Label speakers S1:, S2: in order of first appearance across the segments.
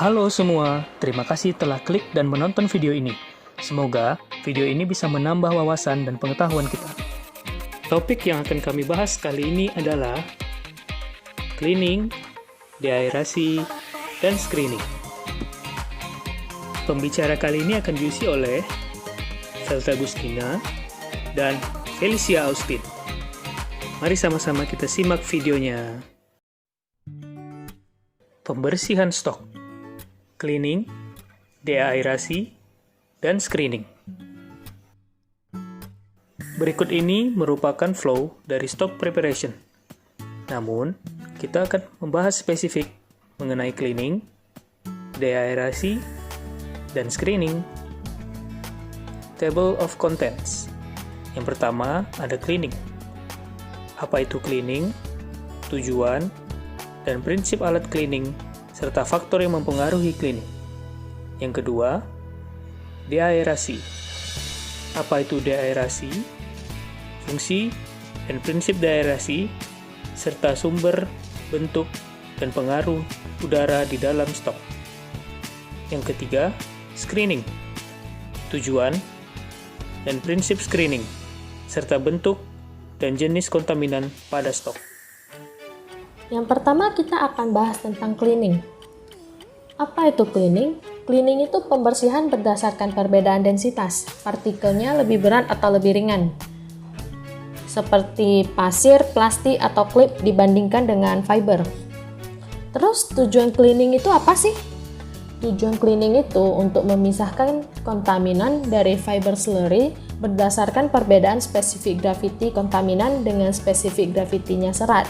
S1: Halo semua, terima kasih telah klik dan menonton video ini. Semoga video ini bisa menambah wawasan dan pengetahuan kita. Topik yang akan kami bahas kali ini adalah cleaning, deaerasi, dan screening. Pembicara kali ini akan diisi oleh Velta Agustina dan Felicia Austin. Mari sama-sama kita simak videonya. Pembersihan stok, cleaning, deaerasi, dan screening. Berikut ini merupakan flow dari stock preparation. Namun, kita akan membahas spesifik mengenai cleaning, deaerasi, dan screening. Table of contents. Yang pertama ada cleaning. Apa itu cleaning? Tujuan dan prinsip alat cleaning serta faktor yang mempengaruhi cleaning. Yang kedua, deaerasi. Apa itu deaerasi? Fungsi dan prinsip deaerasi serta sumber, bentuk, dan pengaruh udara di dalam stok. Yang ketiga, screening. Tujuan dan prinsip screening serta bentuk dan jenis kontaminan pada stok.
S2: Yang pertama kita akan bahas tentang cleaning. Apa itu cleaning? Cleaning itu pembersihan berdasarkan perbedaan densitas. Partikelnya lebih berat atau lebih ringan. Seperti pasir, plastik, atau klip dibandingkan dengan fiber. Terus tujuan cleaning itu apa sih? Tujuan cleaning itu untuk memisahkan kontaminan dari fiber slurry berdasarkan perbedaan spesifik graviti kontaminan dengan spesifik gravitinya serat.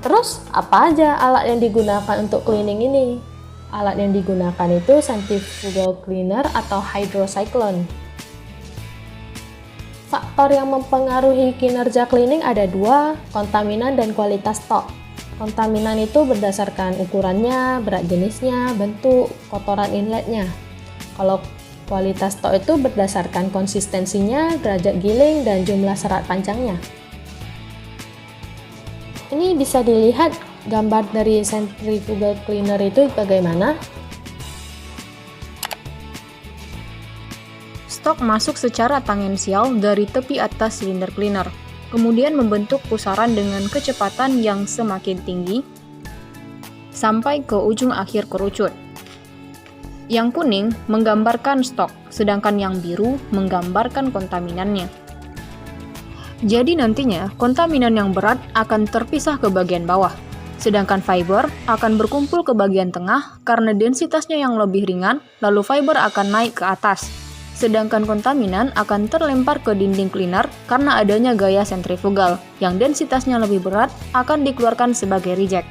S2: Terus, apa aja alat yang digunakan untuk cleaning ini? Alat yang digunakan itu centrifugal cleaner atau hydrocyclone. Faktor yang mempengaruhi kinerja cleaning ada dua, kontaminan dan kualitas stok. Kontaminan itu berdasarkan ukurannya, berat jenisnya, bentuk, kotoran inletnya. Kalau kualitas stok itu berdasarkan konsistensinya, derajat giling, dan jumlah serat panjangnya. Ini bisa dilihat gambar dari centrifugal cleaner itu bagaimana.
S3: Stok masuk secara tangensial dari tepi atas silinder cleaner, kemudian membentuk pusaran dengan kecepatan yang semakin tinggi sampai ke ujung akhir kerucut. Yang kuning menggambarkan stok, sedangkan yang biru menggambarkan kontaminannya. Jadi nantinya, kontaminan yang berat akan terpisah ke bagian bawah, sedangkan fiber akan berkumpul ke bagian tengah karena densitasnya yang lebih ringan, lalu fiber akan naik ke atas, sedangkan kontaminan akan terlempar ke dinding cleaner karena adanya gaya sentrifugal, yang densitasnya lebih berat akan dikeluarkan sebagai reject.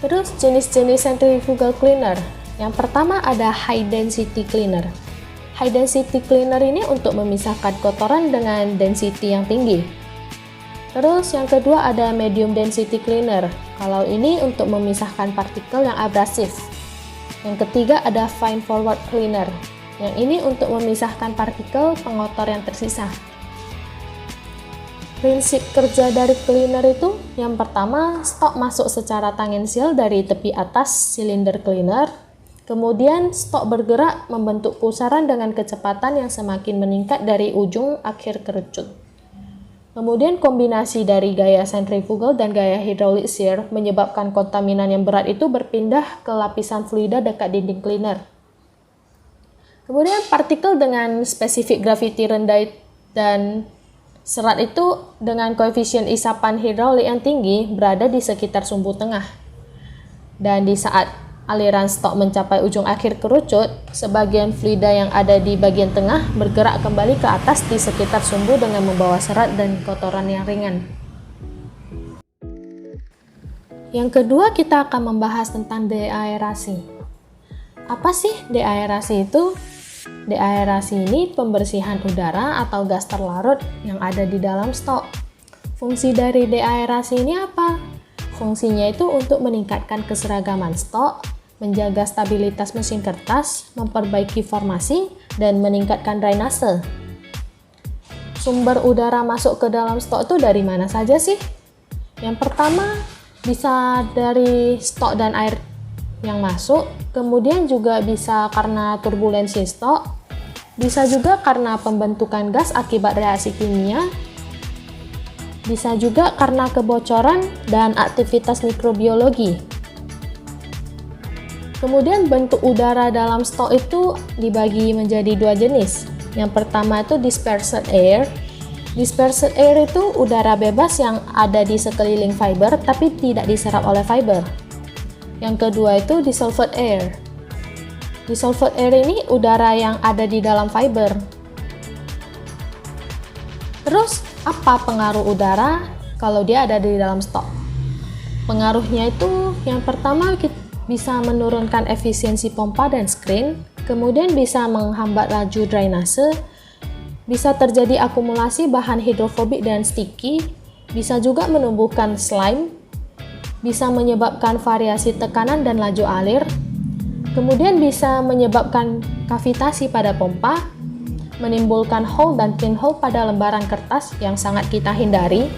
S2: Terus jenis-jenis centrifugal cleaner. Yang pertama ada high density cleaner. High density cleaner ini untuk memisahkan kotoran dengan density yang tinggi. Terus yang kedua ada medium density cleaner. Kalau ini untuk memisahkan partikel yang abrasif. Yang ketiga ada fine forward cleaner. Yang ini untuk memisahkan partikel pengotor yang tersisa. Prinsip kerja dari cleaner itu, yang pertama, stok masuk secara tangensial dari tepi atas silinder cleaner. Kemudian, stok bergerak membentuk pusaran dengan kecepatan yang semakin meningkat dari ujung akhir kerucut. Kemudian, kombinasi dari gaya centrifugal dan gaya hydraulic shear menyebabkan kontaminan yang berat itu berpindah ke lapisan fluida dekat dinding cleaner. Kemudian, partikel dengan spesifik graviti rendah dan serat itu dengan koefisien isapan hidraulik yang tinggi berada di sekitar sumbu tengah. Dan di saat aliran stok mencapai ujung akhir kerucut, sebagian fluida yang ada di bagian tengah bergerak kembali ke atas di sekitar sumbu dengan membawa serat dan kotoran yang ringan. Yang kedua, kita akan membahas tentang deaerasi. Apa sih deaerasi itu? Deaerasi ini pembersihan udara atau gas terlarut yang ada di dalam stok. Fungsi dari deaerasi ini apa? Fungsinya itu untuk meningkatkan keseragaman stok, menjaga stabilitas mesin kertas, memperbaiki formasi, dan meningkatkan drainase. Sumber udara masuk ke dalam stok itu dari mana saja sih? Yang pertama, Bisa dari stok dan air yang masuk, kemudian juga bisa karena turbulensi stok, bisa juga karena pembentukan gas akibat reaksi kimia, bisa juga karena kebocoran dan aktivitas mikrobiologi. Kemudian bentuk udara dalam stok itu dibagi menjadi dua jenis. Yang pertama itu dispersed air. Dispersed air itu udara bebas yang ada di sekeliling fiber tapi tidak diserap oleh fiber. Yang kedua itu dissolved air. Dissolved air ini udara yang ada di dalam fiber. Terus, apa pengaruh udara kalau dia ada di dalam stok? Pengaruhnya itu yang pertama bisa menurunkan efisiensi pompa dan screen, kemudian bisa menghambat laju drainase, bisa terjadi akumulasi bahan hidrofobik dan sticky, bisa juga menumbuhkan slime, bisa menyebabkan variasi tekanan dan laju alir, kemudian bisa menyebabkan kavitasi pada pompa, menimbulkan hole dan pinhole pada lembaran kertas yang sangat kita hindari,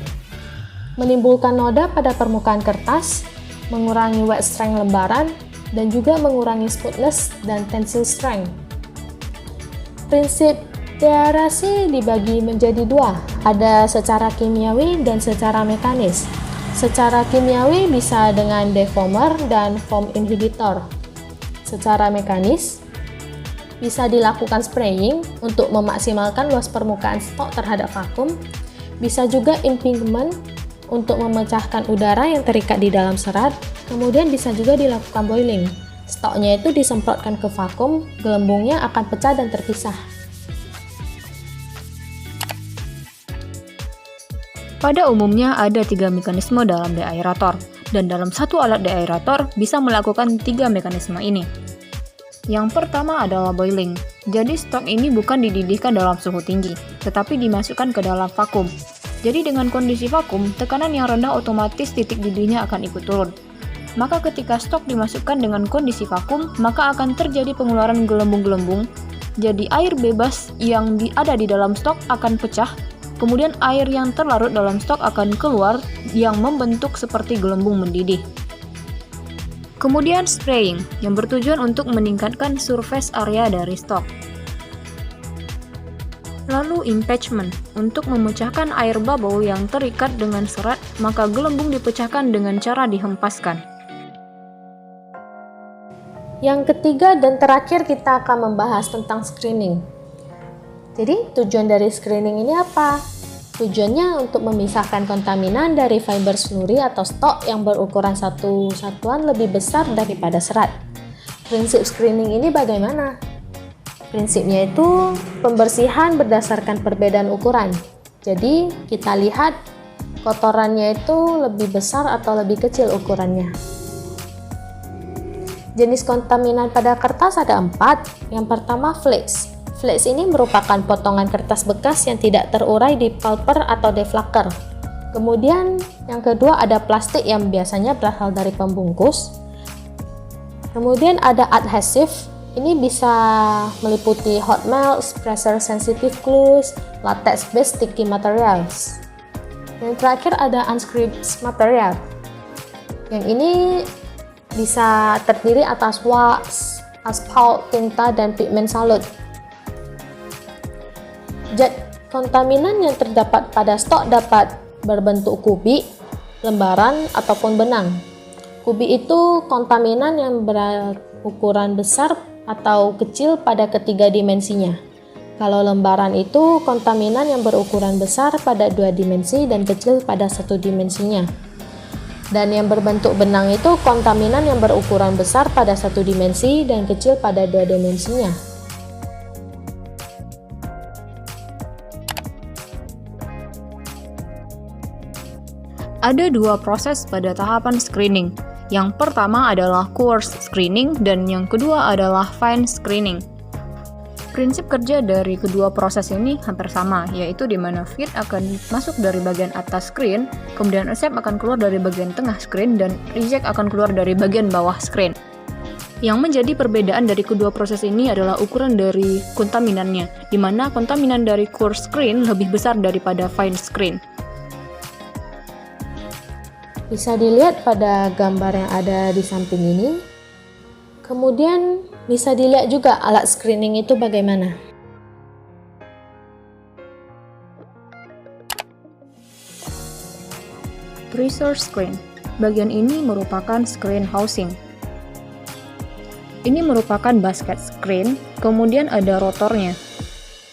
S2: menimbulkan noda pada permukaan kertas, mengurangi wet strength lembaran, dan juga mengurangi smoothness dan tensile strength. Prinsip deaerasi dibagi menjadi dua, ada secara kimiawi dan secara mekanis. Secara kimiawi bisa dengan defoamer dan foam inhibitor. Secara mekanis bisa dilakukan spraying untuk memaksimalkan luas permukaan stok terhadap vakum. Bisa juga impingement untuk memecahkan udara yang terikat di dalam serat. Kemudian bisa juga dilakukan boiling. Stoknya itu disemprotkan ke vakum, gelembungnya akan pecah dan terpisah.
S3: Pada umumnya ada 3 mekanisme dalam deaerator, dan dalam satu alat deaerator bisa melakukan 3 mekanisme ini. Yang pertama adalah boiling. Jadi stok ini bukan dididihkan dalam suhu tinggi, tetapi dimasukkan ke dalam vakum. Jadi dengan kondisi vakum, tekanan yang rendah otomatis titik didihnya akan ikut turun. Maka ketika stok dimasukkan dengan kondisi vakum, maka akan terjadi pengeluaran gelembung-gelembung. Jadi air bebas yang ada di dalam stok akan pecah. Kemudian air yang terlarut dalam stok akan keluar yang membentuk seperti gelembung mendidih. Kemudian spraying yang bertujuan untuk meningkatkan surface area dari stok. Lalu impingement untuk memecahkan air bubble yang terikat dengan serat, maka gelembung dipecahkan dengan cara dihempaskan.
S2: Yang ketiga dan terakhir kita akan membahas tentang screening. Jadi tujuan dari screening ini apa? Tujuannya untuk memisahkan kontaminan dari fiber slurry atau stok yang berukuran satu satuan lebih besar daripada serat. Prinsip screening ini bagaimana? Prinsipnya itu pembersihan berdasarkan perbedaan ukuran. Jadi kita lihat kotorannya itu lebih besar atau lebih kecil ukurannya. Jenis kontaminan pada kertas ada 4. Yang pertama flakes. Flakes ini merupakan potongan kertas bekas yang tidak terurai di pulper atau deflaker. Kemudian yang kedua ada plastik yang biasanya berasal dari pembungkus. Kemudian ada adhesive. Ini bisa meliputi hot melts, pressure sensitive glues, latex based sticky materials. Yang terakhir ada unscripted material. Yang ini bisa terdiri atas wax, aspal, tinta, dan pigmen salut. Zat kontaminan yang terdapat pada stok dapat berbentuk kubik, lembaran, ataupun benang. Kubik itu kontaminan yang berukuran besar atau kecil pada ketiga dimensinya. Kalau lembaran itu kontaminan yang berukuran besar pada 2 dimensi dan kecil pada 1 dimensinya. Dan yang berbentuk benang itu kontaminan yang berukuran besar pada 1 dimensi dan kecil pada 2 dimensinya.
S3: Ada 2 proses pada tahapan screening. Yang pertama adalah coarse screening dan yang kedua adalah fine screening. Prinsip kerja dari kedua proses ini hampir sama, yaitu di mana feed akan masuk dari bagian atas screen, kemudian accept akan keluar dari bagian tengah screen, dan reject akan keluar dari bagian bawah screen. Yang menjadi perbedaan dari kedua proses ini adalah ukuran dari kontaminannya, di mana kontaminan dari coarse screen lebih besar daripada fine screen.
S2: Bisa dilihat pada gambar yang ada di samping ini. Kemudian bisa dilihat juga alat screening itu bagaimana.
S3: Tracer screen. Bagian ini merupakan screen housing. Ini merupakan basket screen, kemudian ada rotornya.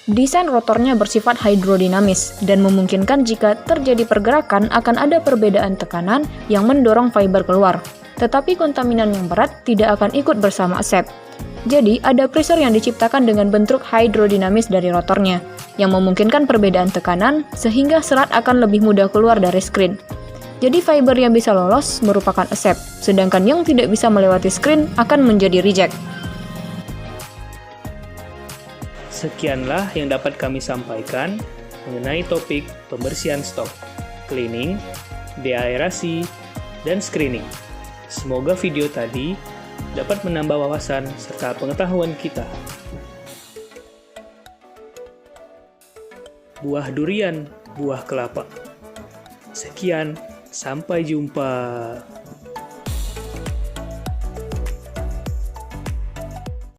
S3: Desain rotornya bersifat hidrodinamis dan memungkinkan jika terjadi pergerakan akan ada perbedaan tekanan yang mendorong fiber keluar. Tetapi kontaminan yang berat tidak akan ikut bersama asep. Jadi, ada pressure yang diciptakan dengan bentuk hidrodinamis dari rotornya, yang memungkinkan perbedaan tekanan sehingga serat akan lebih mudah keluar dari screen. Jadi fiber yang bisa lolos merupakan accept, sedangkan yang tidak bisa melewati screen akan menjadi reject.
S1: Sekianlah yang dapat kami sampaikan mengenai topik pembersihan stok, cleaning, deaerasi, dan screening. Semoga video tadi dapat menambah wawasan serta pengetahuan kita. Buah durian, buah kelapa. Sekian. Sampai jumpa.